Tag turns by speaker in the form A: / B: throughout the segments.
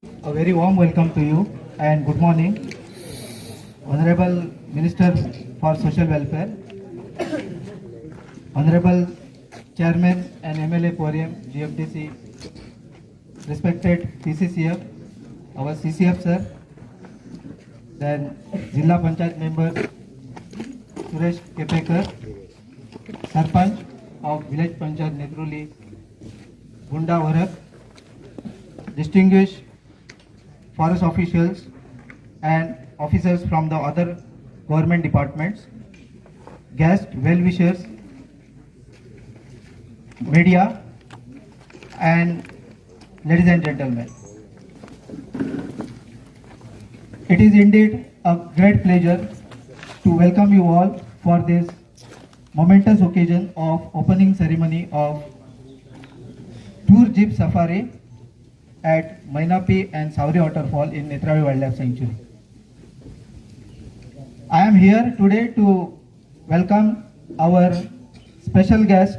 A: A very warm welcome to you and good morning, Honorable Minister for Social Welfare, Honorable Chairman and MLA Porium, GFDC, respected PCCF, our CCF sir, then Jilla Panchayat member Suresh Kepekar, Sarpanch of Village Panchayat Netruli, Gunda Varak, distinguished forest officials and officers from the other government departments, guests, well-wishers, media, and ladies and gentlemen. It is indeed a great pleasure to welcome you all for this momentous occasion of opening ceremony of Tour Jeep Safari at Mainapi and Sauri Waterfall in Netravi Wildlife Sanctuary. I am here today to welcome our special guest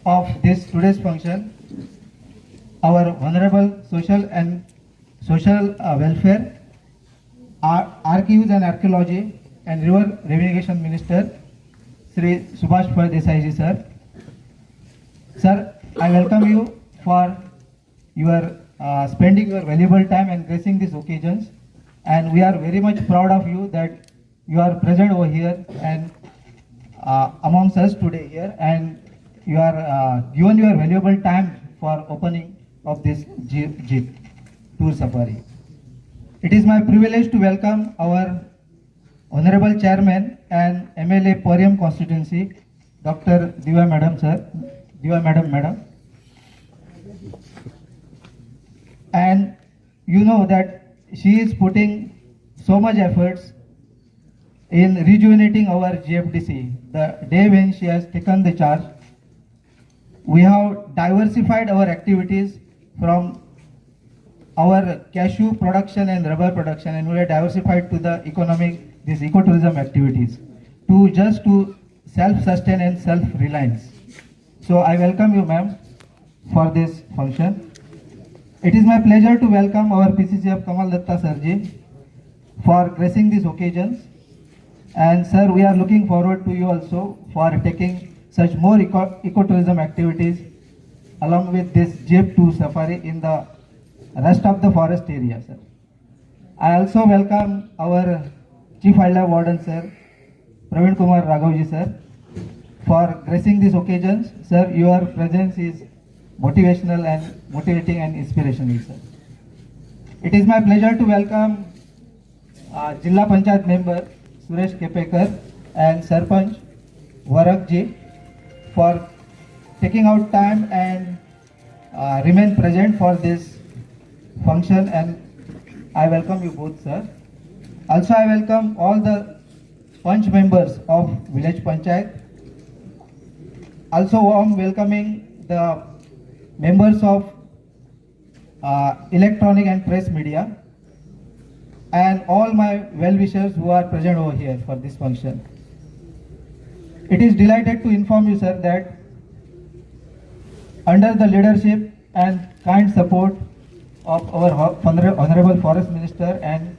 A: of this today's function, our Honorable Social Welfare, Archives and Archaeology and River Navigation Minister, Sri Subhash Desai ji sir. Sir, I welcome you for your spending your valuable time and gracing these occasions, and we are very much proud of you that you are present over here and amongst us today here, and you are given your valuable time for opening of this Jeep Tour Safari. It is my privilege to welcome our Honorable Chairman and MLA Porium Constituency, Dr. Diva Madam sir, Diva Madam. And you know that she is putting so much efforts in rejuvenating our GFDC. The day when she has taken the charge, we have diversified our activities from our cashew production and rubber production, and we are diversified to the these ecotourism activities to self-sustain and self-reliance. So I welcome you, ma'am, for this function. It is my pleasure to welcome our PCCF Kamal Datta Sarji for gracing these occasions. And sir, we are looking forward to you also for taking such more ecotourism activities along with this Jeep Tour Safari in the rest of the forest area, sir. I also welcome our Chief Wildlife Warden, sir, Praveen Kumar Raghavji, sir, for gracing these occasions. Sir, your presence is motivational and motivating and inspirational, sir. It is my pleasure to welcome Jilla Panchayat member Suresh Kepekar and Sarpanch Varakji for taking out time and remain present for this function, and I welcome you both, sir. Also, I welcome all the Panch members of Village Panchayat. Also, warm welcoming the members of electronic and press media and all my well-wishers who are present over here for this function. It is delighted to inform you, sir, that under the leadership and kind support of our Honorable Forest Minister and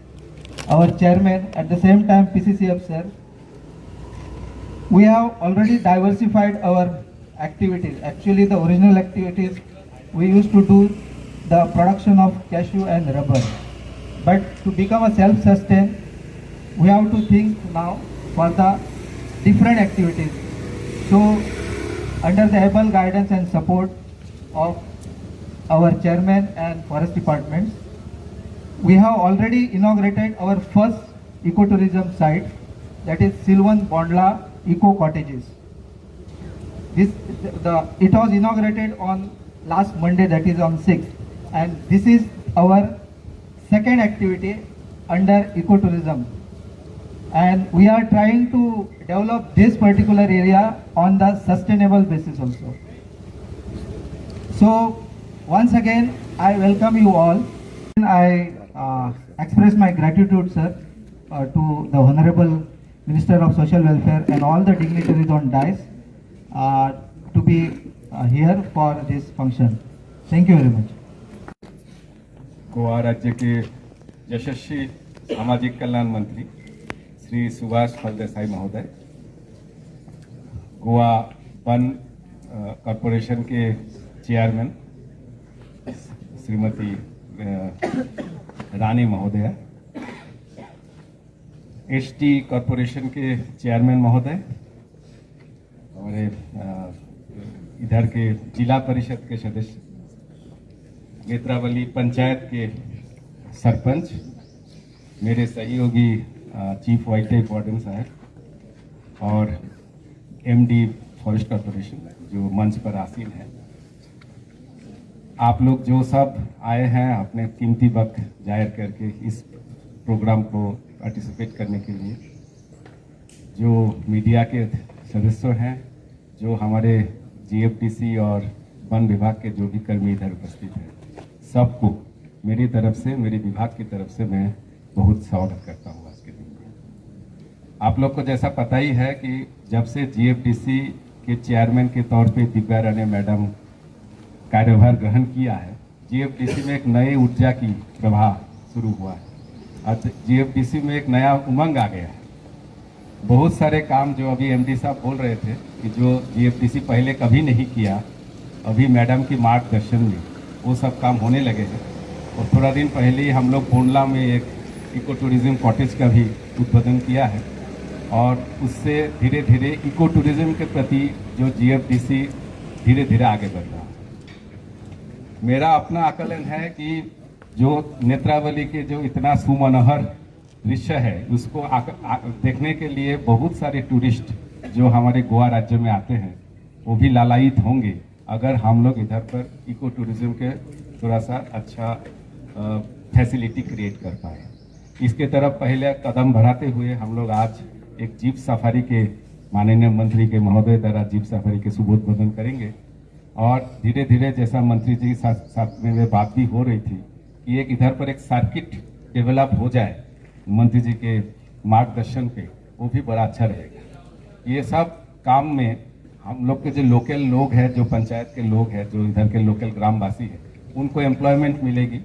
A: our Chairman, at the same time PCCF, sir, we have already diversified our activities. Actually, the original activities we used to do the production of cashew and rubber. But to become a self-sustain, we have to think now for the different activities. So, under the able guidance and support of our Chairman and Forest Departments, we have already inaugurated our first ecotourism site, that is Silvan Bondla Eco Cottages. It was inaugurated on last Monday, that is on 6th, and this is our second activity under ecotourism, and we are trying to develop this particular area on the sustainable basis also. So once again I welcome you all. I express my gratitude, sir, to the Honorable Minister of Social Welfare and all the dignitaries on dais to be here for this function. Thank you very much.
B: Goa राज्य के यशस्वी सामाजिक कल्याण मंत्री श्री सुभाष फलदेसाई महोदय, Goa one corporation के chairman Shrimati रानी महोदया, ST corporation के chairman महोदय, हमारे इधर के जिला परिषद के सदस्य, नेत्रावली पंचायत के सरपंच, मेरे सहयोगी चीफ वाइल्ड लाइफ वार्डन साहब और एमडी फॉरेस्ट कॉरपोरेशन जो मंच पर आसीन है, आप लोग जो सब आए हैं अपने कीमती वक्त जाहिर करके इस प्रोग्राम को पार्टिसिपेट करने के लिए, जो मीडिया के सदस्य हैं, जो हमारे जीएफडीसी और वन विभाग के जो भी कर्मी इधर उपस्थित हैं, सबको मेरी तरफ से, मेरे विभाग की तरफ से मैं बहुत स्वागत करता हूँ आज के दिन में। आप लोग को जैसा पता ही है कि जब से जीएफडीसी के चेयरमैन के तौर पे दिव्या रानी मैडम कार्यभार ग्रहण किया है, जीएफडीसी में एक नई ऊर्जा की प्रवाह शुरू हुआ है और जीएफडीसी में एक नया उमंग आ गया है। बहुत सारे काम जो अभी एमडी साहब बोल रहे थे कि जो जीएफडीसी पहले कभी नहीं किया, अभी मैडम की मार्गदर्शन में वो सब काम होने लगे हैं। और थोड़ा दिन पहले ही हम लोग पोंडला में एक इको टूरिज्म कॉटेज का भी उद्বোधन किया है और उससे धीरे धीरे इको टूरिज्म के प्रति जो जीएफडीसी धीरे धीरे आगे बढ़ रहा है। मेरा अपना आकलन है कि जो नेत्रावली के जो इतना सुमनोहर दृश्य है उसको देखने के लिए बहुत सारे टूरिस्ट जो हमारे गोवा राज्य में आते हैं वो भी लालायित होंगे अगर हम लोग इधर पर इको टूरिज्म के थोड़ा सा अच्छा फैसिलिटी क्रिएट कर पाए। इसके तरफ पहले कदम बढ़ाते हुए हम लोग आज एक जीप सफारी के माननीय मंत्री के महोदय द्वारा जीप सफारी के शुभोद्बोधन करेंगे और धीरे धीरे जैसा मंत्री जी के साथ में बात भी हो रही थी कि एक इधर पर एक सर्किट डेवलप हो जाए मंत्री जी के मार्गदर्शन पे, वो भी बड़ा अच्छा रहेगा। ये सब काम में हम लोग के जो लोकल लोग हैं, जो पंचायत के लोग हैं, जो इधर के लोकल ग्रामवासी हैं, उनको एम्प्लॉयमेंट मिलेगी।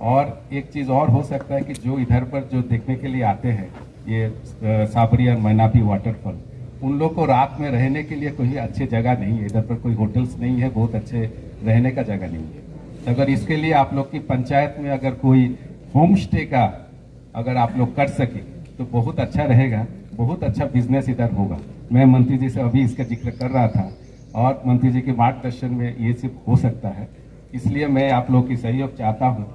B: और एक चीज़ और हो सकता है कि जो इधर पर जो देखने के लिए आते हैं ये साबरी और मैनापी वाटरफॉल, उन लोग को रात में रहने के लिए कोई अच्छी जगह नहीं है, इधर पर कोई होटल्स नहीं है, बहुत अच्छे रहने का जगह नहीं है। तो अगर इसके लिए आप लोग की पंचायत में अगर कोई होम स्टे का अगर आप लोग कर सके तो बहुत अच्छा रहेगा, बहुत अच्छा बिजनेस इधर होगा। मैं मंत्री जी से अभी इसका जिक्र कर रहा था और मंत्री जी के मार्गदर्शन में ये सिर्फ हो सकता है, इसलिए मैं आप लोग की सहयोग चाहता हूँ।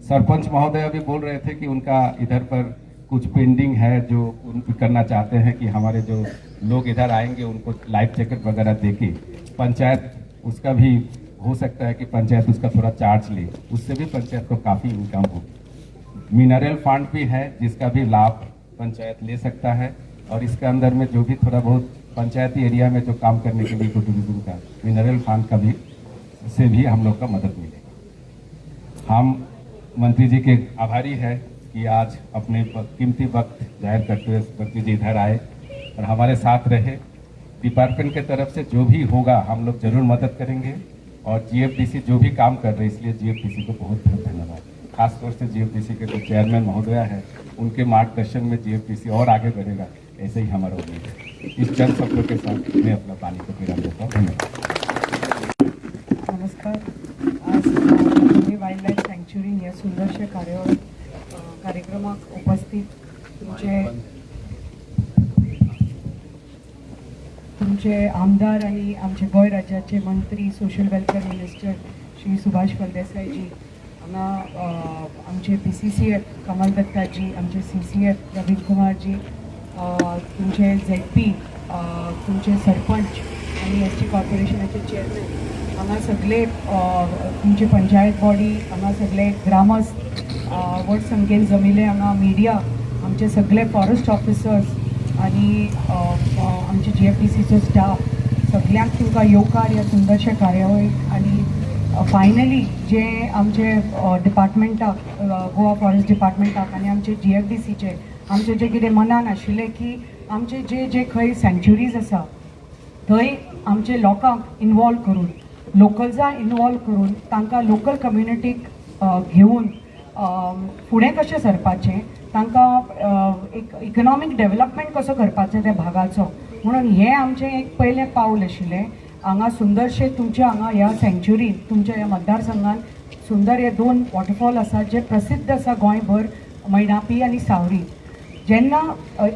B: सरपंच महोदय अभी बोल रहे थे कि उनका इधर पर कुछ पेंडिंग है जो उनको करना चाहते हैं कि हमारे जो लोग इधर आएंगे उनको लाइफ जैकेट वगैरह देके पंचायत उसका भी हो सकता है कि पंचायत उसका थोड़ा चार्ज ले, उससे भी पंचायत को काफ़ी इनकम हो। मिनरल फंड भी है जिसका भी लाभ पंचायत ले सकता है और इसके अंदर में जो भी थोड़ा बहुत पंचायती एरिया में जो काम करने के लिए इको टूरिज्म का मिनरल फंड का भी से भी हम लोग का मदद मिलेगी। हम मंत्री जी के आभारी है कि आज अपने कीमती वक्त जाहिर करते हुए मंत्री जी इधर आए और हमारे साथ रहे। डिपार्टमेंट के तरफ से जो भी होगा हम लोग जरूर मदद करेंगे और जीएफडीसी जो भी काम कर रहे हैं इसलिए जीएफडीसी को बहुत बहुत धन्यवाद। खासतौर से जीएफडीसी के जो चेयरमैन महोदया है उनके मार्गदर्शन में जीएफडीसी और आगे बढ़ेगा, ऐसे ही हमारा उम्मीद है। इस चंद शब्दों के साथ मैं अपना पानी को विराम देता हूँ। धन्यवाद।
C: नमस्कार। आज पुणे वाईल्ड लाईफ सँक्च्युरी या सुंदरशा कार्यक्रमात उपस्थित तुमचे आमदार आणि आमचे गोय राज्याचे मंत्री social welfare minister Shri Subhash फळदेसाईजी, आमचे PCCF कमल दत्ताजी, आमचे CCF रवीन कुमारजी, तुमचे ZP, तुमचे सरपंच आणि ST कॉर्पोरेशनाचे चेअरमॅन, हांगा सगळे तुमचे पंचायत बॉडी, हांगा सगळे ग्रामस्थ व्हड संख्येन जमिले, हांगा मिडिया, आमचे सगळे फॉरेस्ट ऑफिसर्स आणि आमचे GFDCचो स्टाफ, सगळ्यांक तुमकां येवकार ह्या सुंदरशा कार्यावळीक। आणि फायनली जे आमचे डिपार्टमेंटाक, गोवा फॉरेस्ट डिपार्टमेंटाक आणि आमचे GFDCचे आमचे जे कितें मनान आशिल्लें की आमचे जे खंय सँक्च्युरीज आसा थंय आमचे लोकांक इनवॉल्व करून, लोकल्सांक इनवॉल्व करून, तांकां लोकल कम्युनिटीक घेवन फुडें कशें सरपाचें, तांकां एक इकनॉमीक डेव्हलपमेंट कसो करपाचो त्या भागाचो, म्हणून हें आमचें एक पयलें पावल आशिल्लें. हांगा सुंदरशें तुमच्या हांगा ह्या सँच्युरीन, तुमच्या ह्या मतदारसंघान सुंदर हे 2 वॉटरफॉल आसात जे प्रसिद्ध आसा गोंयभर, मैनापी आनी सावरी. जेन्ना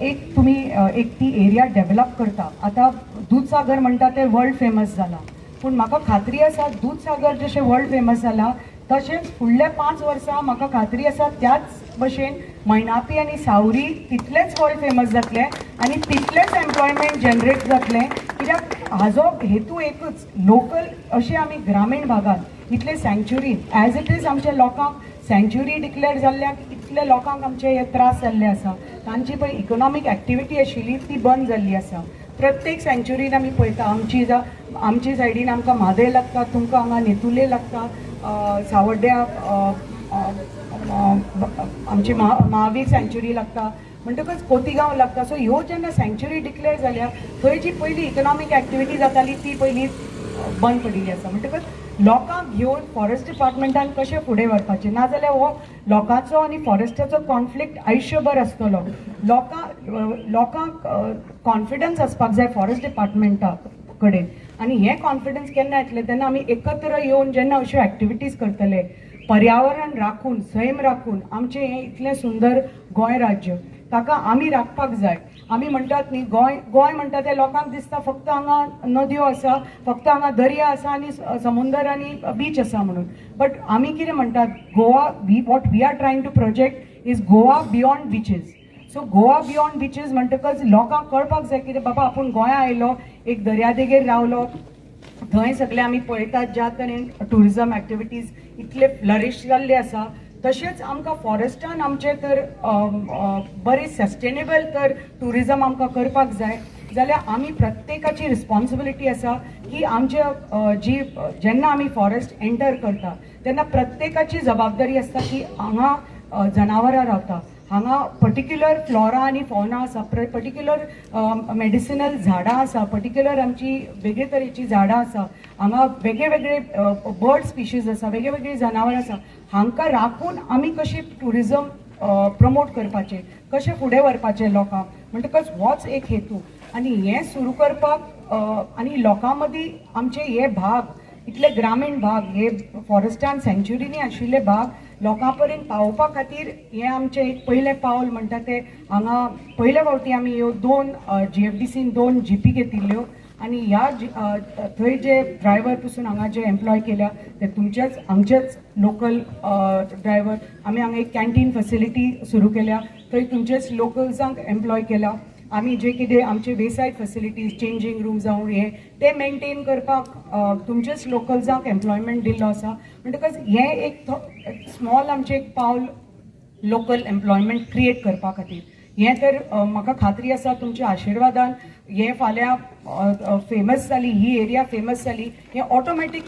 C: एक तुमी एक ती एरिया डेव्हलप करता, आतां दूधसागर म्हणटा ते वर्ल्ड फेमस जाला, पूण म्हाका खात्री आसा दूधसागर जशें वर्ल्ड फेमस जाला तशेंच फुडल्या 5 वर्सां म्हाका खात्री आसा त्याच भशेन मैनापी आनी सावरी तितलेच वर्ल्ड फेमस जातले आनी तितलेच एम्प्लॉयमेंट जनरेट जातले. कित्याक हाजो हेतू एकूच, लोकल अशें आमी ग्रामीण भागात इतले सँच्युरीन एज इट इज आमच्या लोकांक सँच्युरी डिक्लेअर जाल्ल्याक इतले लोकांक आमचे हे त्रास जाल्ले आसा. तांची पळय इकॉनॉमीक एक्टिविटी आशिल्ली ती बंद जाल्ली आसा. प्रत्येक सँच्युरीन आमी पळयता आमची सायडीन आमकां म्हादय लागता, तुमकां हांगा नेतुले लागता, सावड्ड्या आमची महावीर सँच्युरी लागता, म्हणटकच खोतीगांव लागता. सो ह्यो जेन्ना सँच्युरी डिक्लेअर जाल्या थंय जी पयली इकॉनॉमीक एक्टिविटी जाताली ती पयली बंद पडिल्ली आसा. म्हणटकच लोकांक घेवन फॉरेस्ट डिपार्टमेंटान कशें फुडें व्हरपाचें, नाजाल्यार हो लोकांचो आनी फॉरेस्टाचो कॉन्फ्लिक्ट आयुश्यभर आसतलो. लोकांक कॉन्फिडन्स आसपाक जाय फॉरेस्ट डिपार्टमेंटा कडेन, आनी हें कॉन्फिडन्स केन्ना येतलें तेन्ना आमी एकत्र येवन जेन्ना अश्यो एक्टिविटीज करतले, पर्यावरण राखून सैम राखून आमचें हें इतलें सुंदर गोंय राज्य ताका आमी राखपाक जाय. आमी म्हणटात न्ही गोंय म्हणटा ते लोकांक दिसता फक्त हांगा नद्यो आसा, फक्त हांगा दर्या आसा आनी समुंदर आनी बीच आसा म्हणून. बट आमी कितें म्हणटात, Goa what we are trying to project is Goa beyond beaches. So Goa beyond beaches म्हणटकच लोकांक कळपाक जाय की बाबा आपूण गोंया आयलो, एक दर्यादेगेर रावलो, थंय सगळे आमी पळयतात ज्या तरेन टुरिजम एक्टिविटीज इतले फ्लरिश जाल्ले आसा, तशेंच आमकां फॉरेस्टान आमचे तर बरें सस्टेनेबल तर टुरिजम आमकां करपाक जाय. जाल्यार आमी प्रत्येकाची रिस्पॉन्सिबिलिटी आसा की आमचे जी जेन्ना आमी फॉरेस्ट एंटर करता तेन्ना प्रत्येकाची जबाबदारी आसता की हांगा जनावरां रावता, हांगा पर्टिक्युलर फ्लोरा आनी फॉना आसा, पर्टिक्युलर मेडिसिनल झाडां आसा, पर्टिक्युलर आमची वेगळे तरेची झाडां आसा, हांगा वेगळे वेगळे बर्ड स्पिशीज आसा, वेगळे वेगळे जनावर आसा. हांकां राखून आमी कशी टुरिजम प्रमोट करपाचें, कशें फुडें व्हरपाचें लोकांक, म्हणटकच होच एक हेतू. आनी हें सुरू करपाक आनी लोकां मदीं आमचे हे भाग इतले ग्रामीण भाग, हे फॉरेस्टान सँच्युरीनी आशिल्ले भाग लोकां पर्यंत पावोवपा खातीर हें आमचें एक पयलें पावल म्हणटा तें. हांगा पयल्या फावटी आमी ह्यो 2 GFDCन 2 जीपी घेतिल्ल्यो आनी ह्या थंय जे ड्रायव्हर पसून हांगा जे एम्प्लॉय केल्या ते तुमचेच आमचेच लोकल ड्रायव्हर. आमी हांगा एक कॅन्टीन फॅसिलिटी सुरू केल्या, थंय तुमचेच लोकल्सांक एम्प्लॉय केला. आमी जे कितें आमचे वेसायड फॅसिलिटीज, चेंजींग रूम जावं हे ते मेंटेन करपाक तुमचेच लोकल्सांक एम्प्लॉयमेंट दिल्लो आसा. म्हणटकच हें एक स्मॉल आमचें एक पावल लोकल एम्प्लॉयमेंट क्रिएट करपा खातीर. हें तर म्हाका खात्री आसा तुमच्या आशिर्वादान हे फाल्यां फेमस जाली, ही एरिया फेमस जाली, हें ऑटोमॅटीक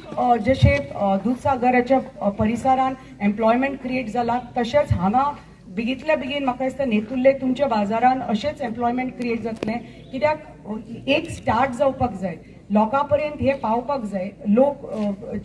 C: जशें दूधसागराच्या परिसरान एम्प्लॉयमेंट क्रिएट जाला तशेंच हांगा बेगींतल्या बेगीन म्हाका दिसता नेतुर्ले तुमच्या बाजारान अशेंच एम्प्लॉयमेंट क्रिएट जातलें. कित्याक एक स्टार्ट जावपाक जाय, लोकां पर्यंत हे पावपाक जाय.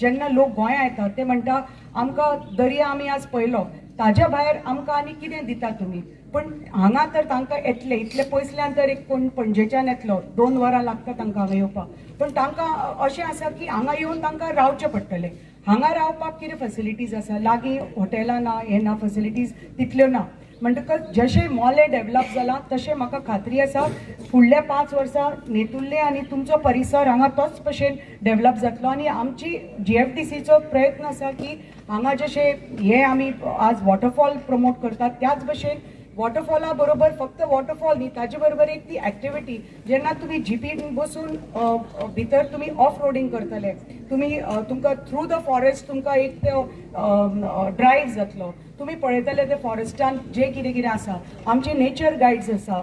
C: जेन्ना लोक गोंया येता ते म्हणटा आमकां दर्या आमी आज पळयलो, ताज्या भायर आमकां आनी कितें दिता तुमी. पण हांगा तर तांकां येतले इतले पयसल्यान तर एक कोण पणजेच्यान येतलो, 2 वरां लागता तांकां हांगा येवपाक. पण तांकां अशें आसा की हांगा येवन तांकां रावचें पडटलें. हांगा रावपाक कितें फॅसिलिटीज आसा, लागीं हॉटेलां ना, हे ना, फॅसिलिटीज तितल्यो ना. म्हणटकच जशें मोले डेव्हलप जाला तशें म्हाका खात्री आसा फुडल्या 5 वर्सां नेतुर्ले आनी तुमचो परिसर हांगा तोच भशेन डेव्हलप जातलो. आनी आमची GFDCचो प्रयत्न आसा की हांगा जशें हे आमी आज वॉटरफॉल प्रमोट करतात त्याच भशेन वॉटरफॉला बरोबर फक्त वॉटरफॉल न्ही, ताजे बरोबर एक ती एक्टिविटी जेन्ना तुमी जीपीन बसून भितर तुमी ऑफ रोडिंग करतले, तुमकां थ्रू द फॉरेस्ट तुमकां एक तो ड्रायव्ह जातलो. तुमी पळयतले ते फॉरेस्टान जे कितें कितें आसा, आमचे नेचर गायड्स आसा,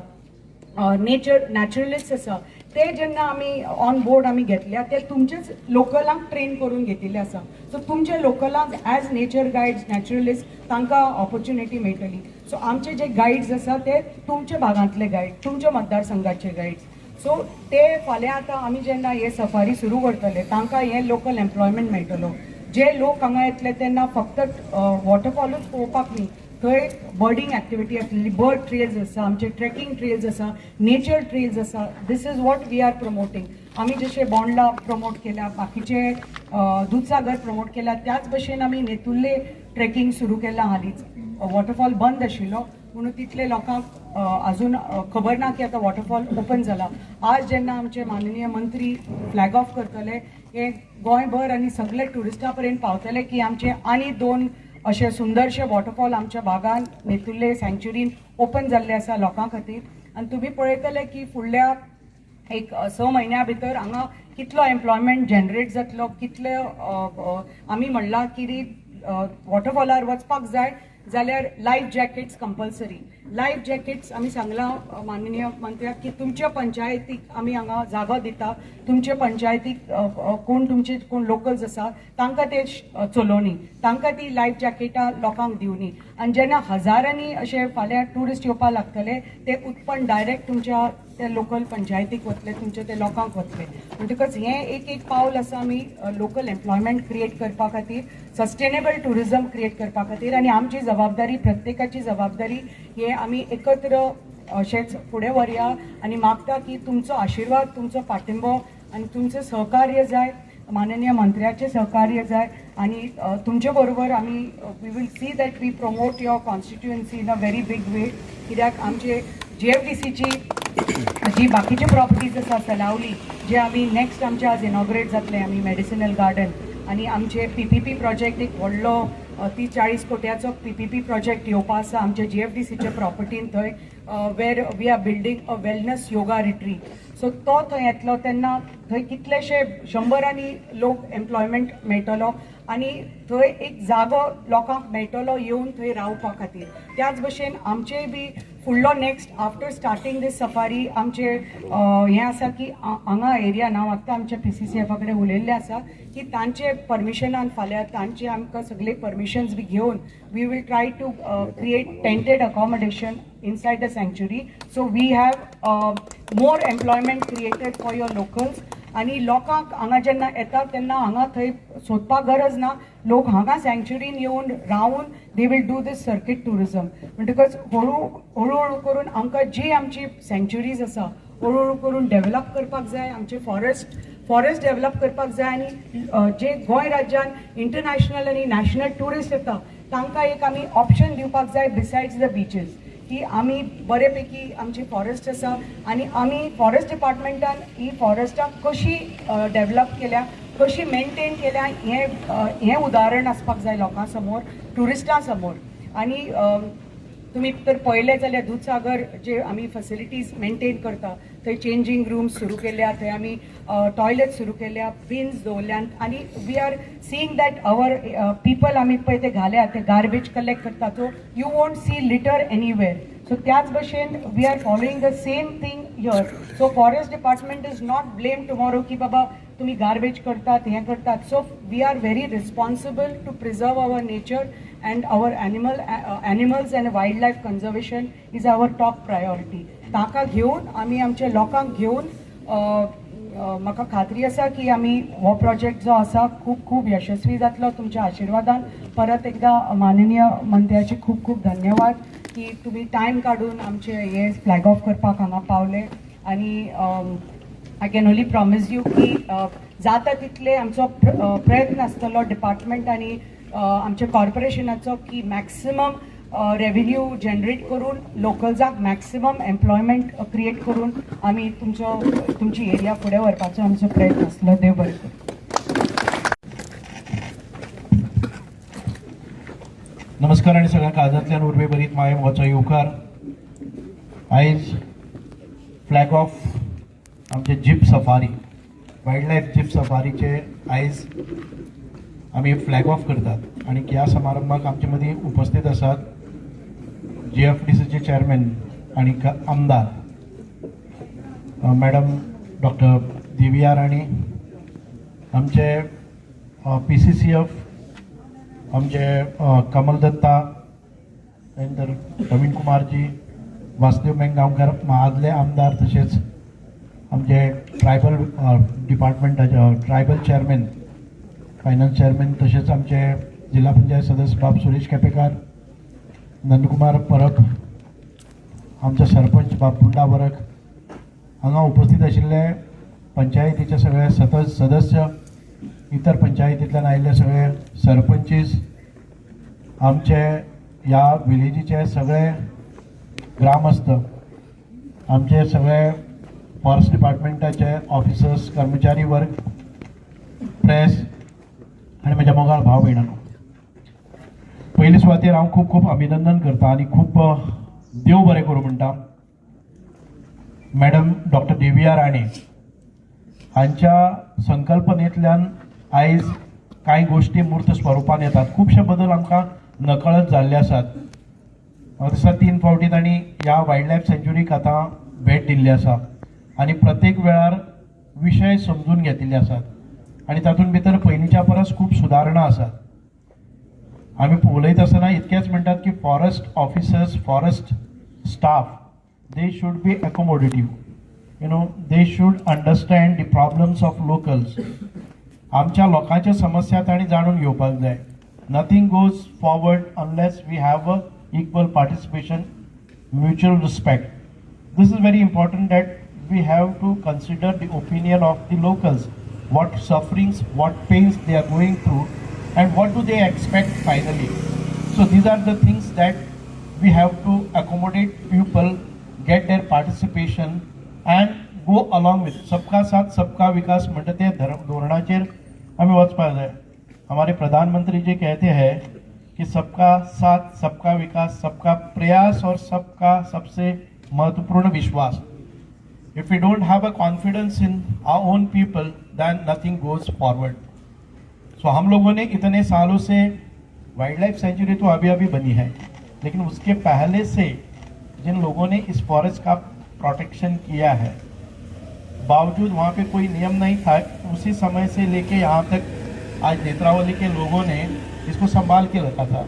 C: नॅचरलिस्ट आसा, ते जेन्ना आमी ऑन बोर्ड आमी घेतल्या ते तुमचेच लोकलांक ट्रेन करून घेतिल्ले आसा. सो तुमचे लोकलांक एज नेचर गायड्स, नॅचरलिस्ट तांकां ऑपॉर्च्युनिटी मेळटली. सो आमचे जे गायड्स आसा ते तुमच्या भागांतले गायड, तुमच्या मतदारसंघाचे गायड्स. सो ते फाल्यां आतां आमी जेन्ना हे सफारी सुरू करतले तांकां हे लोकल एम्प्लॉयमेंट मेळटलो. जे लोक हांगा येतले तेन्ना फक्त वॉटरफॉलूच पळोवपाक न्ही, थंय बर्डिंग एक्टिविटी आसलेली, बर्ड ट्रेल्स आसा, आमचे ट्रेकिंग ट्रेल्स आसा, नेचर ट्रेल्स आसा. This is what we are promoting. आमी जशे बोंडला प्रमोट केल्या, बाकीचे दूधसागर प्रमोट केल्या, त्याच भशेन आमी नेतुर्ले ट्रेकिंग सुरू केलां हालींच. वॉटरफॉल बंद आशिल्लो म्हणून तितले लोकांक अजून खबर ना की आतां वॉटरफॉल ओपन जाला. आज जेन्ना आमचे माननीय मंत्री फ्लॅग ऑफ करतले, हे गोंयभर आनी सगळे ट्युरिस्टां पर्यंत पावतले की आमचे आनी 2 अशे सुंदरशे वॉटरफॉल आमच्या भागान नेतुर्ले सँच्युरीन ओपन जाल्ले आसा लोकां खातीर. आनी तुमी पळयतले की फुडल्या एक 6 म्हयन्या भितर हांगा कितलो एम्प्लॉयमेंट जनरेट जातलो, कितले आमी म्हणलां की वॉटरफॉलार वचपाक जाय जाल्यार life jackets compulsory. Life jackets आमी सांगलां माननीय मंत्र्याक की तुमच्या पंचायतीक आमी हांगा जागो दिता, तुमचे पंचायतीक तुमचे कोण लोकल्स आसा तांकां ते चलोवनी, तांकां ती लायफ जॅकेटां लोकांक दिवनी. आनी जेन्ना हजारांनी अशे फाल्यां ट्युरिस्ट येवपाक लागतले ते उत्पन्न डायरेक्ट तुमच्या ते लोकल पंचायतीक वतले, तुमचे ते लोकांक वतले. म्हणटकच हें एक पावल आसा आमी लोकल एम्प्लॉयमेंट क्रिएट करपा खातीर, सस्टेनेबल ट्युरिजम क्रिएट करपा खातीर. आनी आमची जबाबदारी, प्रत्येकाची जबाबदारी हे आमी एकत्र अशेंच फुडें व्हरया. आनी मागता की तुमचो आशिर्वाद, तुमचो पाठिंबो आनी तुमचें सहकार्य जाय, माननीय मंत्र्याचें सहकार्य जाय. आनी तुमचे बरोबर आमी we will see that we promote your constituency in a very big way. कित्याक आमचे GFDCची जी बाकीचे प्रॉपर्टीज आसा सलावली, जे आमी नेक्स्ट आमचे आज इनॉग्रेट जातले, आमी मेडिसिनल गार्डन आनी आमचे PPP प्रोजेक्ट एक व्हडलो 30-40 कोट्याचो PPP प्रोजेक्ट येवपा आसा आमचे GFDCचे प्रॉपर्टीन थंय, where we are building a wellness yoga retreat. So तो थंय येतलो तेन्ना थंय कितलेशे 100 लोक एम्प्लॉयमेंट मेळटलो आनी थंय एक जागो लोकांक मेळटलो येवन थंय रावपा खातीर. त्याच भशेन आमचेय बी फुडलो नेक्स्ट आफ्टर स्टार्टींग दीस सफारी आमचे हें आसा की हांगा एरिया हांव आतां आमच्या PCCFा कडेन उलयल्लें आसा की तांचे परमिशनान फाल्यां तांचे आमकां सगळे परमिशन्स बी घेवन we will try to create tented accommodation inside the सँच्युरी. So we have more employment created for your locals. आनी लोकांक हांगा जेन्ना येता तेन्ना हांगा थंय सोदपाक गरज ना, लोक हांगा सँच्युरीन येवन रावन they will do this circuit tourism. म्हणटकच हळू करून आमकां जी आमची सँच्युरीज आसा हळू करून डेव्हलप करपाक जाय, आमचे फॉरेस्ट डेव्हलप करपाक जाय. आनी जे गोंय राज्यान इंटरनॅशनल आनी नॅशनल ट्युरिस्ट येता तांकां एक आमी ऑप्शन दिवपाक जाय बिसायड्स द बीचीस, की आमी बरे पैकी आमची फॉरेस्ट आसा आनी आमी फॉरेस्ट डिपार्टमेंटान ही फॉरेस्टाक कशी डेव्हलप केल्या, कशी मेंटेन केल्या हें उदाहरण आसपाक जाय लोकां समोर, ट्युरिस्टां समोर. आनी तुमी तर पळयलें जाल्यार दूधसागर जे आमी फॅसिलिटीज मेंटेन करता थंय चेंजींग रूम्स सुरू केल्या, थंय आमी टॉयलेट सुरू केल्या, बिन्स दवरल्यात. आनी we are seeing that our people आमी पळय ते घाल्या ते गार्बेज कलेक्ट करता, so you won't see litter anywhere. So त्याच भशेन we are following the same thing here. So forest department is not blame tomorrow की बाबा तुम्ही गार्बेज करतात हें करतात. So we are very responsible to preserve our nature and our animals and wildlife conservation is our top priority. ताका घेवन आमी आमच्या लोकांक घेवन म्हाका खात्री आसा की आमी हो प्रोजेक्ट जो आसा खूब यशस्वी जातलो तुमच्या आशिर्वादान. परत एकदा माननीय मंत्र्याचे खूब धन्यवाद की तुम्ही टायम काढून आमचे हे फ्लॅग ऑफ करपाक हांगा पावले. आनी I can only promise you की जाता तितले आमचो प्रयत्न आसतलो डिपार्टमेंट आनी आमच्या कॉर्पोरेशनाचो की मॅक्सिमम रेव्हेन्यू जनरेट करून लोकल्साक मॅक्सिमम एम्प्लॉयमेंट क्रिएट करून आमी तुमची एरिया फुडें व्हरपाचो आमचो प्रयत्न आसलो. देव बरें करूं.
D: नमस्कार आणि सगळ्या काळजांतल्यान उर्बे बरीत माये मोचो येवकार. आयज फ्लॅग ऑफ आमचे jeep safari wild life jeep सफारीचे आयज आम्ही फ्लॅग ऑफ करतात आणि ह्या समारंभाक आमचे मदीं उपस्थित आसात GFDCचे चेअरमॅन आणि आमदार मॅडम डॉक्टर दिव्या राणी, आमचे PCCF आमचे कमल दत्ता, त्यानंतर प्रवीण कुमारजी, वासुदेव मेंगावकर महादले आमदार, तसेच आमचे ट्रायबल डिपार्टमेंटाचे ट्रायबल चेअरमॅन फायनान्स चेअरमॅन तसेच आमचे जिल्हा पंचायत सदस्य बाब सुरेश केपेकार, नंदकुमार परब, आमचे सरपंच बाब बुंडा वरक, हांगा उपस्थित आशिल्ले पंचायतीचे सगळे सदस्य, इतर पंचायतींतल्यान आयिल्ले सगळे सरपंचीस, आमचे ह्या विलेजीचे सगळे ग्रामस्थ, आमचे सगळे फॉरेस्ट डिपार्टमेंटाचे ऑफिसर्स, कर्मचारी वर्ग, प्रेस आणि म्हज्या मोगाळ भाव भयणांनो, पयली सुवातेर हांव खूब खूब अभिनंदन करता आणि खूब देव बरें करूं म्हणटा मॅडम डॉक्टर देविया राणे हांच्या संकल्पनेंतल्यान आयज कांय गोश्टी मूर्त स्वरुपान येतात. खुबशे बदल आमकां नकळत जाल्ले आसात. म्हाका दिसता 3 फावटी तांणी ह्या वायल्ड लायफ सँच्युरीक आतां भेट दिल्ली आसा आणि प्रत्येक वेळार विशय समजून घेतिल्ले आसात आणि तातूंत भितर पयलींच्या परस खूब सुदारणा आसात. आमी उलयत आसतना इतकेंच म्हणटात की forest officers, forest staff, they should be accommodative, they should understand the problems of locals. आमच्या लोकांच्या समस्या तांणी जाणून घेवपाक जाय. Nothing goes forward unless we have a equal participation, mutual respect. This is very important that we have to consider the opinion of the locals, what sufferings, what pains they are going through, and what do they expect finally. So these are the things that we have to accommodate people, get their participation and go along with. सबका साथ सबका विकास म्हणटा ते धोरणाचेर आमी वचपाक जाय. हमारे प्रधानमंत्री जी कहते हैं कि सबका साथ सबका विकास, सबका प्रयास और सबका सबसे महत्वपूर्ण विश्वास. If we don't have a confidence in our own people, then nothing goes forward. So हम लोगों ने इतने सालों से वाइल्ड लाइफ सेंचुरी तो अभी अभी बनी है, लेकिन उसके पहले से जिन लोगों ने इस फॉरेस्ट का प्रोटेक्शन किया है, बावजूद वहाँ पे कोई नियम नहीं था, उसी समय से लेके यहाँ तक आज नेत्रावली के लोगों ने इसको संभाल के रखा था.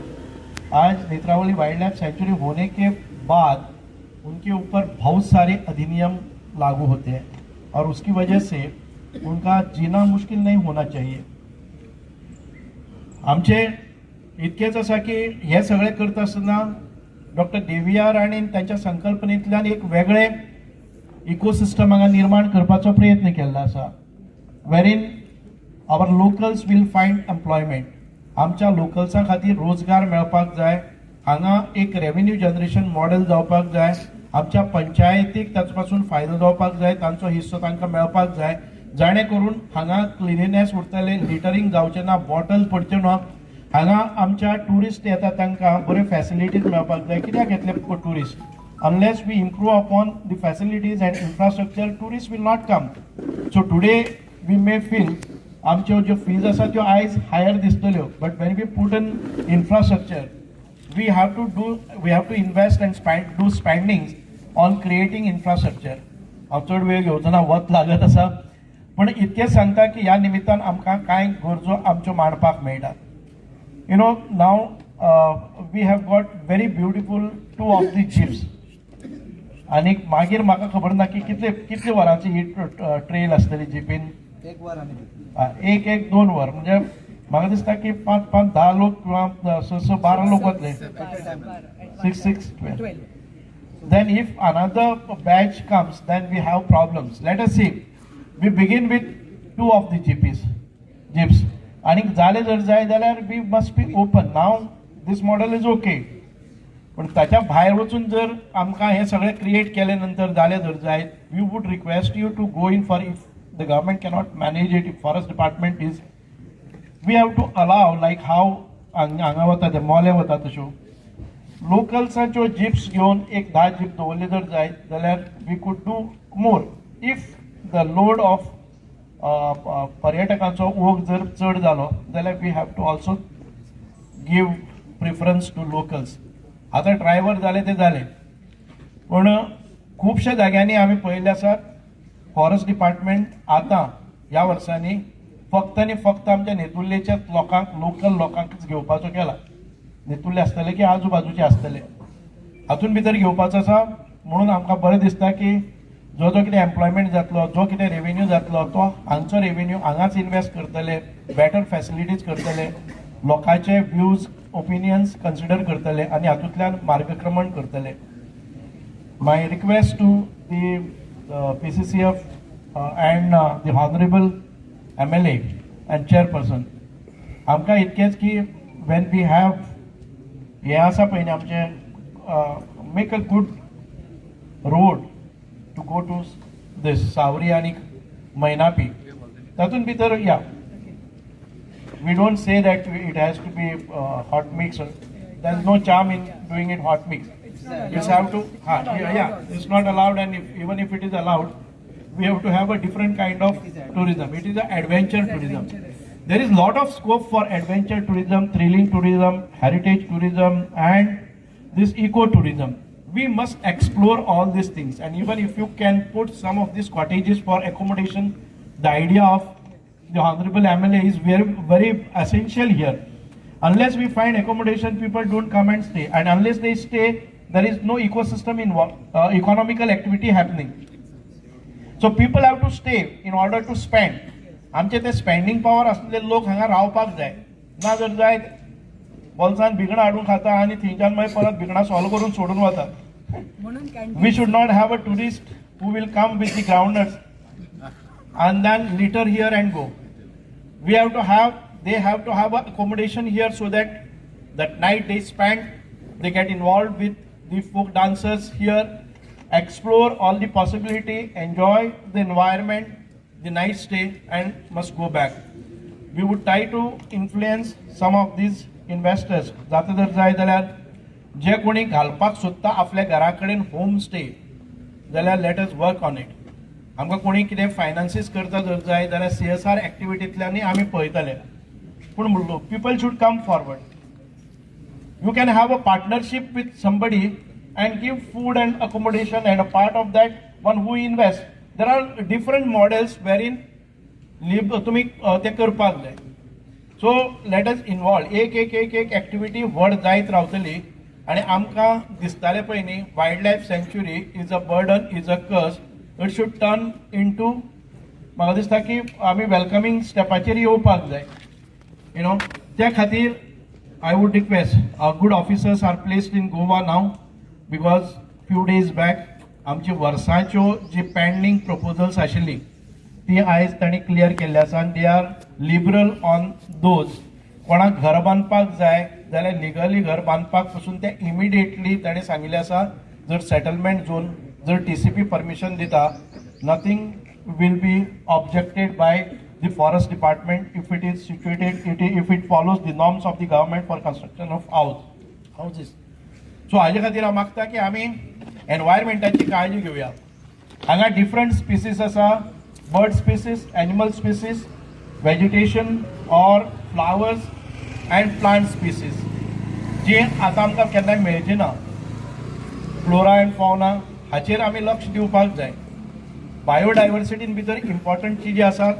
D: आज नेत्रावली वाइल्ड लाइफ सेंचुरी होने के बाद उनके ऊपर बहुत सारे अधिनियम लागू होते हैं और उसकी वजह से उनका जीना मुश्किल नहीं होना चाहिए. आमचे इतकेच असा की हे सगळे करता आसतना डॉक्टर देविया राणेन त्यांच्या संकल्पनेंतल्यान एक वेगळे इकोसिस्टम हांगा निर्माण करपाचो प्रयत्न केल्लो आसा, वेरीन आवर लोकल्स वील फायंड एम्प्लॉयमेंट. आमच्या लोकल्सां खातीर रोजगार मेळपाक जाय, हांगा एक रेव्हेन्यू जनरेशन मॉडेल जावपाक जाय, आमच्या पंचायतीक ताचे पासून फायदो जावपाक जाय, तांचो हिस्सो तांकां मेळपाक जाय, जाणे करून हांगा क्लिनिनेस उरतले, लिटरिंग जावचें ना, बॉटल पडच्यो ना. हांगा आमच्या टुरिस्ट येतात तांकां बऱ्यो फॅसिलिटीज मेळपाक जाय. कित्याक येतले tourist? Unless we improve upon the facilities and infrastructure, tourist will not come. So today we may feel आमच्यो ज्यो फीज आसात त्यो आयज हायर दिसतल्यो, but when we put in infrastructure we have to invest and do spendings on creating infrastructure. चड वेळ घेवचना, वत लागत आसा, पण इतकेंच सांगता की ह्या निमित्तान आमकां कांय गरजो आमच्यो मांडपाक मेळटात. Now we have got very beautiful 2 of the jeeps. आनी मागीर म्हाका खबर ना की कितले वरांची ही ट्रेल आसतली जिपीन. 1 वर आनी 1-2 वर, म्हणजे म्हाका दिसता की 5-10 लोक किंवा 6-12 लोक वतले. 6-12. Then if another batch comes, then we have problems. Let us see. We begin with 2 of the jeeps. आणि जाले जर जाय जाल्यार we must be open. Now this model is okay. पण ताच्या भायर वचून जर आमकां हे सगळे क्रिएट केले नंतर जाले जर जाय, we would request you to go in for, if the government cannot manage it, if forest department is, we have to allow, like how हांगा वता ते मोले वता तश्यो लोकल्सांच्यो जिप्स घेवन एक 10 जीप दवरले जर जाय जाल्यार we could do more. If the load of पर्यटकांचो ओग जर चड जालो जाल्यार we have to also give preference to locals. आतां ड्रायव्हर जाले ते जाले, पण खुबशा जाग्यांनी आमी पळयल्ले आसा फॉरेस्ट डिपार्टमेंट आतां ह्या वर्सांनी फक्त आनी फक्त आमच्या नेतुर्लेच्या लोकांक, लोकल लोकांकच घेवपाचो केला. नेतुर्ले आसतले की आजूबाजूचे आसतले, हातून भितर घेवपाचो आसा. म्हणून आमकां बरें दिसता की जो जो कितें एम्प्लॉयमेंट जातलो, जो कितें रेवेन्यू जातलो, तो हांगचो रेवेन्यू हांगाच इन्वेस्ट करतले, बेटर फॅसिलिटीज करतले, लोकांचे व्ह्यूज ओपिनियन्स कन्सिडर करतले आनी हातूंतल्यान मार्गक्रमण करतले. My request to the PCCF and the honorable MLA and chairperson, आमकां इतकेंच की when we have हे आसा पळय न्ही आमचे make a good road to go to this Savari आनी मैनापी, तातूंत भितर या we don't say that it has to be hot mix. There's no charm in doing it hot mix. You have to, it's not allowed, and even if it is allowed, we have to have a different kind of tourism. It is an adventure tourism. There is lot of scope for adventure tourism, thrilling tourism, heritage tourism, and this eco-tourism. We must explore all these things, and even if you can put some of these cottages for accommodation, the idea of the honorable MLA is very, very essential here. Unless we find accommodation, people don't come and stay, and unless they stay, there is no ecosystem in economical activity happening. So people have to stay in order to spend. आमचे ते spending power असलेले लोक हांगा रावपाक जाय, ना जर जाय बोल्सान भिगणां हाडून खाता आनी थंयच्यान मागीर परत भिगणां सॉल्व करून सोडून वता. We should not have a tourist who will come with the groundnuts and then litter here and go. They have to have accommodation here so that that night they spend, they get involved with the folk dancers here, explore all the possibility, enjoy the environment, the night stay, and must go back. We would try to influence some of these investors. जाता जर जाय जाल्यार जे कोणी घालपाक सोदता आपल्या घरा कडेन होम स्टे जाल्यार let us work on it. आमकां कोणी कितें फायनान्सीस करता जर जाय जाल्यार CSR एक्टिविटींतल्यानूय आमी पळयतले, पूण people should come forward. You can have a partnership with somebody and give food and accommodation, and a part of that one who invests. There are different models wherein तुम्ही ते करपाक जाय. So let us involve. एक activity व्हड जायत रावतली, आनी आमकां दिसतालें पळय न्ही wild sanctuary is a burden, is a curse. It should turn into, म्हाका दिसता की आमी वेलकमिंग स्टेपाचेर येवपाक जाय. त्या खातीर I would request, our good officers are placed in Goa now, because few days back आमची वर्साच्यो जी पेंडिंग प्रपोजल्स आशिल्ली ती आयज तांणी क्लियर केल्ली आसा, आनी they are liberal on those. कोणाक घर बांदपाक जाय जाल्यार लिगली घर बांदपाक पसून ते इमिडिएटली ताणें सांगिल्लें आसा. जर सेटलमेंट झोन जर TCP परमिशन दिता, nothing will be objected by the forest department if it is situated, if it follows the norms of the government for construction of houses. So हाजे खातीर हांव मागता की आमी एनवायरमेंटाची काळजी घेवया. हांगा डिफरंट स्पिसीस आसा, bird species, animal species, vegetation or flowers and plant species, जी आतां आमकां केन्नाय मेळची ना. फ्लोरा एंड फॉना हाचेर आमी लक्ष दिवपाक जाय. बायोडायवर्सिटीन भितर इम्पॉर्टंट चीज आसात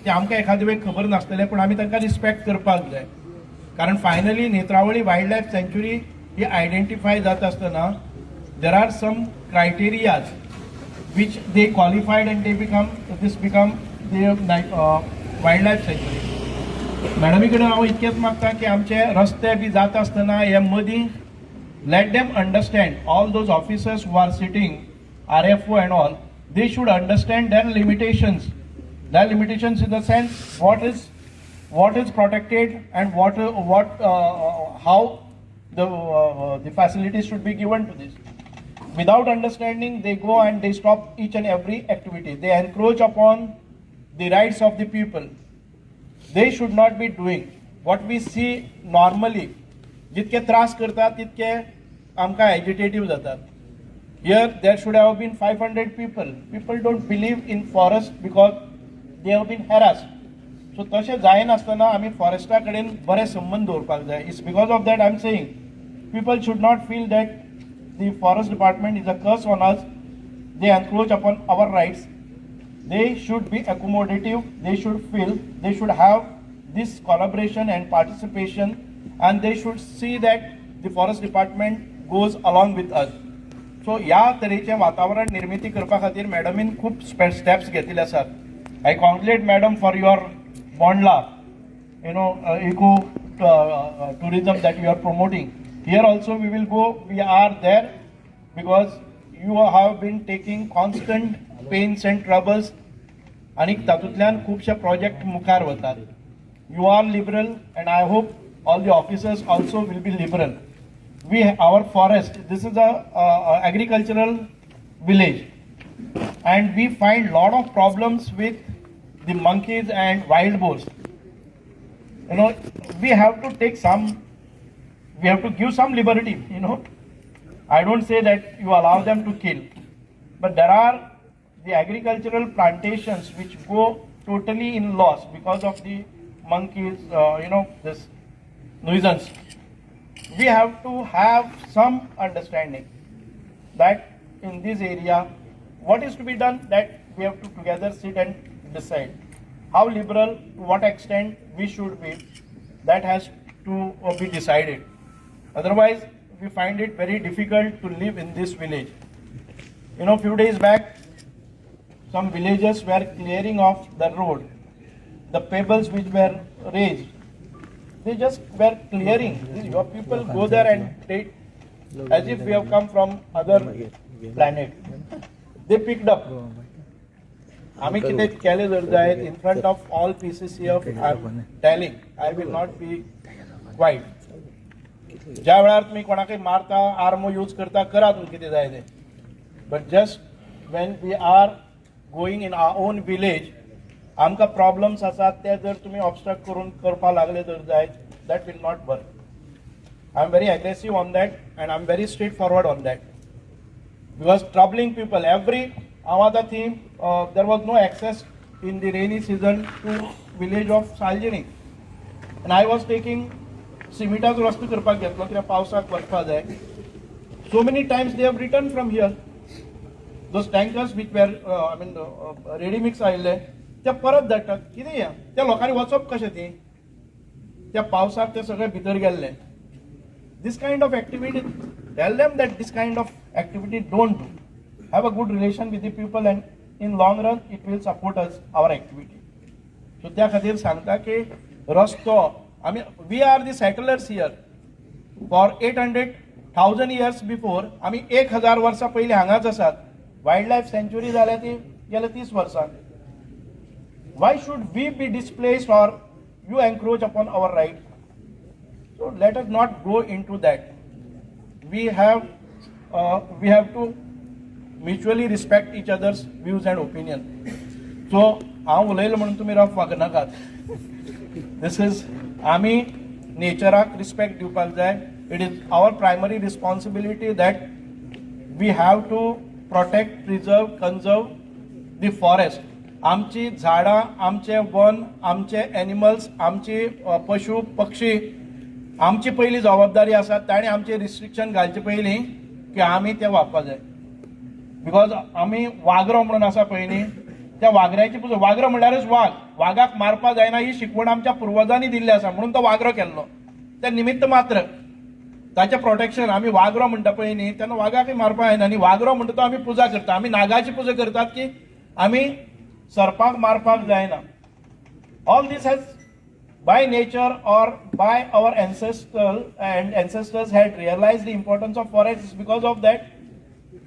D: ते आमकां एखादे वेळ खबर नासतले, पूण आमी तांकां रिस्पेक्ट करपाक जाय. कारण finally Netravali wild life sanctuary ही आयडेंटिफाय जाता आसतना there are some criterias which they qualified and they become the wild life sanctuary. मॅडमी कडेन हांव इतकेंच मागता की आमचे रस्ते बी जाता आसतना हे मदीं let them understand, all those officers who are sitting, RFO and all, they should understand their limitations. Their limitations in the sense what is protected and how the facilities should be given to this. Without understanding, they go and they stop each and every activity. They encroach upon the rights of the people. They should not be doing what we see normally. जितके त्रास करतात तितके आमकां एजिटेटिव्ह जातात. Here there should have been 500 people. People don't believe in forest because they have been harassed. So तशें जायनासतना आमी Foresta कडेन बरे संबंध दवरपाक जाय. It's because of that I'm saying people should not feel that the forest department is a curse on us. They encroach upon our rights. They should be accommodative. They should have this collaboration and participation, and they should see that the forest department goes along with us. So ह्या तरेचें वातावरण निर्मिती करपा खातीर मॅडमीन खूब steps घेतिल्ले आसात. I कॉंग्रेचुलेट madam for your Bondla eco tourism that you are promoting. Here also we will go, we are there because you have been taking constant pains and troubles आणि तातूंतल्यान खुबशे प्रोजेक्ट मुखार वतात. You are liberal and I hope all the officers also will be liberal. Our forest, this is a agricultural village and we find lot of problems with the monkeys and wild boars. We have to take some, we have to give some liberty, I don't say that you allow them to kill, but there are the agricultural plantations which go totally in loss because of the monkeys, this nuisance. We have to have some understanding that in this area, what is to be done, that we have to together sit and decide. How liberal, to what extent we should be, that has to be decided. Otherwise, we find it very difficult to live in this village. Few days back, some villagers were clearing off the road. The pebbles which were raised, they just were clearing. Your people go there and take, as if we have come from other planet. They picked up. आम्ही कितें केले जर जायत in front of all PCCF, I'm telling, I will not be quiet. ज्या वेळार तुम्ही कोणाकय मारता, आर्मो यूज करता, करा तुम्ही कितें जाय तें. But just when we are going in our own village, आमकां problems आसात ते जर तुम्ही obstruct करून करपा लागले जर जायत, that will not work. I'm very aggressive on that and I'm very straightforward on that. Because troubling people, every Amada theme, there was no access in the rainy season to village of Saljini. And I was taking Simitas Rastu Kirpa Getlo, Kira Pausa Kwarpa there. So many times they have returned from here. Those tankers which were, ready mix आयले, त्या परत धाडटात. कितें या? त्या लोकांनी वचप कशें ती? त्या पावसाक ते सगळे भितर गेल्ले. This kind of activity, tell them that this kind of activity don't do. Have a good relation with the people and in long run it will support us, our activity. So त्या खातीर सांगता की रस्तो, we are the settlers here. For 800,000 years before, आम्ही 1000 वर्सां पयलीं हांगाच आसात. Wildlife sanctuary जाल्या ती गेल्या 30 वर्सां. Why should we be displaced or you encroach upon our right? So let us not go into that. We have to mutually respect each other's views and opinion. So हांव उलयलो म्हणून तुमी rough वागनाकात. This is आमी नेचराक respect दिवपाक जाय. It is our primary responsibility that we have to protect, preserve, conserve the forest. आमची झाडां, आमचे वन, आमचे एनिमल्स, आमची पशु पक्षी, आमची पहिली जबाबदारी आसा. ताणें आमचे रिस्ट्रिक्शन घालचे पयलीं की आमी ते वापरपाक जाय. बिकॉज आमी वागरो म्हणून आसा पळय न्ही, त्या वागऱ्याची पुजा, वागरो म्हणल्यारच वाघाक मारपा जायना ही शिकवण आमच्या पुर्वजांनी दिल्ली आसा म्हणून तो वागरो केल्लो. ते निमित्त मात्र ताचें प्रोटेक्शन. आमी वागरो म्हणटा पळय न्ही तेन्ना वाघाकय मारपा जायना आनी वागरो म्हणटा तो आमी पुजा करता. आमी नागाची पुजा करतात की आमी सर्पाक मारपाक जायना. All these has by nature or by our ancestors had realized the importance of forests. Because of that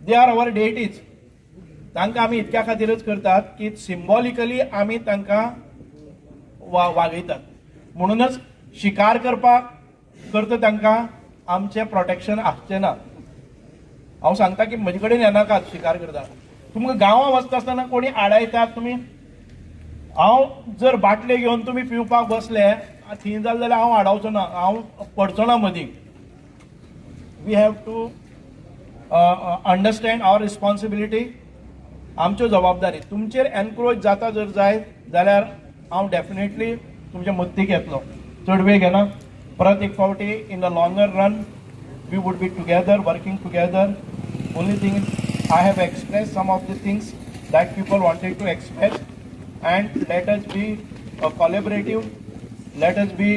D: they are our deities. तांकां आमी इतक्या खातीरच करतात की सिंबॉलिकली आमी तांकां वागयतात. म्हणूनच शिकार करपाक करता तांकां आमचें प्रोटेक्शन आसचें ना. हांव सांगता की म्हजे कडेन येनाकात शिकार करता. तुमकां गांवां वचता आसतना कोणी आडायतात तुमी, हांव जर बाटले घेवन तुमी पिवपाक बसले थंय जालें जाल्यार हांव आडावचो ना, हांव पडचो ना मदीं. We have to understand our responsibility. आमच्यो जबाबदारी. तुमचेर एनक्रोच जाता जर जायत जाल्यार हांव डेफिनेटली तुमचे मत्तीक येतलो. चड वेळ घेना. परत एक फावटी in the longer run we would be together, working together. Only thing I have express some of the things that people wanted to express. And let us be collaborative, let us be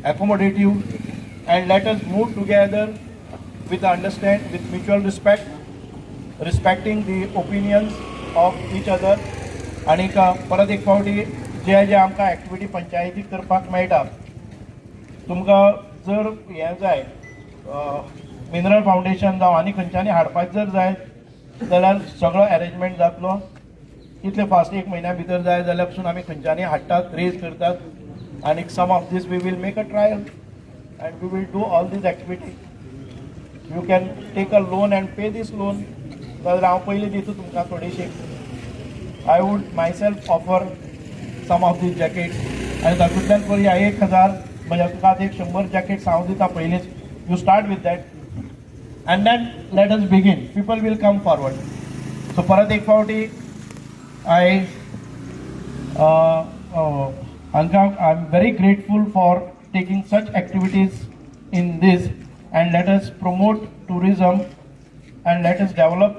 D: accommodative, and let us move together with mutual respect. Respecting the opinions of each other. आनी परत एक फावटी जे जे आमकां activity पंचायतीक करपाक मेळटा, तुमकां जर हें जाय मिनरल फावंडेशन जावं आनी खंयच्यानी हाडपाक जर जाय जाल्यार सगळो अरेंजमेंट जातलो. कितले फास्ट 1 म्हयन्या भितर जाय जाल्यार पसून आमी खंयच्यानी हाडटात, रेज करतात. आनी some of these we will make a trial and we will do all these activity. You can take a loan and pay these loan. जाल्यार हांव पयलीं दिता तुमकां थोडीशी. I would myself offer some of these jackets आनी तातूंतल्यान करूया 1000 म्हणजे तुका आतां 100 जॅकेट्स हांव दिता पयलींच. You start with that and then let us begin. People will come forward. So परत एक फावटी I I'm very grateful for taking such activities in this, and let us promote tourism and let us develop